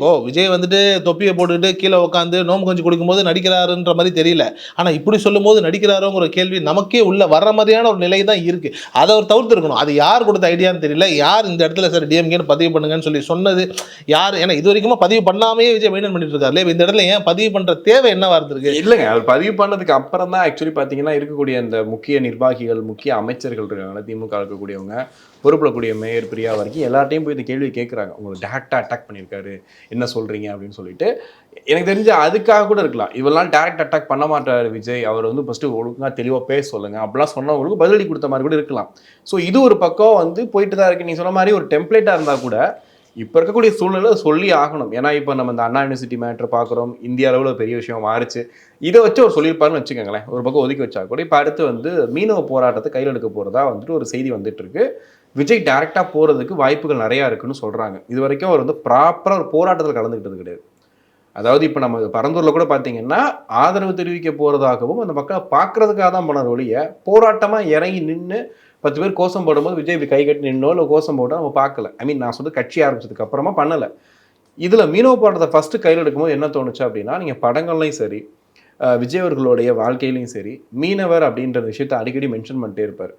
இப்போ விஜய் வந்துட்டு தொப்பியை போட்டுட்டு கீழே உட்காந்து நோம்பு கஞ்சி குடிக்கும்போது நடிக்கிறாருன்ற மாதிரி தெரியல. ஆனா இப்படி சொல்லும்போது நடிக்கிறாரோங்கிற கேள்வி நமக்கே உள்ள வர்ற மாதிரியான ஒரு நிலை தான் இருக்கு. அதை அவர் தவிர்த்து இருக்கணும். அது யார் கொடுத்த ஐடியான்னு தெரியல. யார் இந்த இடத்துல சார் டிஎம்கேன்னு பதிவு பண்ணுங்கன்னு சொல்லி சொன்னது யார்? ஏன்னா இது வரைக்கும் பதிவு பண்ணாமே விஜய் மெயின்டைன் பண்ணிட்டு இருக்காரு. இந்த இடத்துல ஏன் பதிவு பண்ற தேவை என்னவா இருந்திருக்கு? இல்லைங்க, அவர் பதிவு பண்ணதுக்கு அப்புறம் தான் ஆக்சுவலி பார்த்தீங்கன்னா இருக்கக்கூடிய அந்த முக்கிய நிர்வாகிகள், முக்கிய அமைச்சர்கள் இருக்காங்க, திமுக இருக்கக்கூடியவங்க, பொறுப்புலக்கூடிய மேயர் பிரியா வரைக்கும் எல்லார்ட்டையும் போய் இந்த கேள்வி கேட்குறாங்க. உங்களை டேரக்டாக அட்டாக் பண்ணியிருக்காரு, என்ன சொல்கிறீங்க அப்படின்னு சொல்லிட்டு. எனக்கு தெரிஞ்ச அதுக்காக கூட இருக்கலாம். இவெல்லாம் டேரக்ட் அட்டாக் பண்ண மாட்டார் விஜய், அவர் வந்து ஃபஸ்ட்டு ஒழுங்காக தெளிவாக பேச சொல்லுங்க அப்படிலாம் சொன்னவங்களுக்கு பதிலடி கொடுத்த மாதிரி கூட இருக்கலாம். ஸோ இது ஒரு பக்கம் வந்து போயிட்டு தான் இருக்குது. நீ சொன்ன மாதிரி ஒரு டெம்ப்ளேட்டாக இருந்தால் கூட இப்போ இருக்கக்கூடிய சூழ்நிலை சொல்லி ஆகணும். ஏன்னா இப்போ நம்ம இந்த அண்ணா யூனிவர்சிட்டி மேட்ரு பார்க்குறோம், இந்திய அளவில் பெரிய விஷயம் மாறிச்சு. இதை வச்சு அவர் சொல்லியிருப்பாருன்னு வச்சுக்கோங்களேன், ஒரு பக்கம் ஒதுக்கி வச்சா கூட. இப்போ அடுத்து வந்து மீனவ போராட்டத்தை கையில் எடுக்க போகிறதா வந்துட்டு ஒரு செய்தி வந்துட்டு இருக்கு. விஜய் டேரெக்டாக போகிறதுக்கு வாய்ப்புகள் நிறையா இருக்குன்னு சொல்கிறாங்க. இது வரைக்கும் அவர் வந்து ப்ராப்பராக ஒரு போராட்டத்தில் கலந்துக்கிட்டது கிடையாது. அதாவது இப்போ நம்ம பரந்தூரில் கூட பார்த்தீங்கன்னா ஆதரவு தெரிவிக்க போகிறதாகவும் அந்த மக்களை பார்க்கறதுக்காக தான் போனார் ஒழிய, போராட்டமாக இறங்கி நின்று 10 பேர் கோஷம் போடும்போது விஜய் இப்படி கை கட்டி நின்னோ இல்லை கோஷம் போட்டோ நம்ம பார்க்கல. ஐ மீன் நான் சொல்றது கட்சி ஆரம்பிச்சதுக்கு அப்புறமா பண்ணலை. இதில் மீனவ போராட்டத்தை ஃபஸ்ட்டு கையில் எடுக்கும்போது என்ன தோணுச்சு அப்படின்னா, நீங்கள் படங்கள்லையும் சரி, விஜய் அவர்களுடைய வாழ்க்கையிலையும் சரி, மீனவர் அப்படின்ற விஷயத்தை அடிக்கடி மென்ஷன் பண்ணிட்டே இருப்பார்.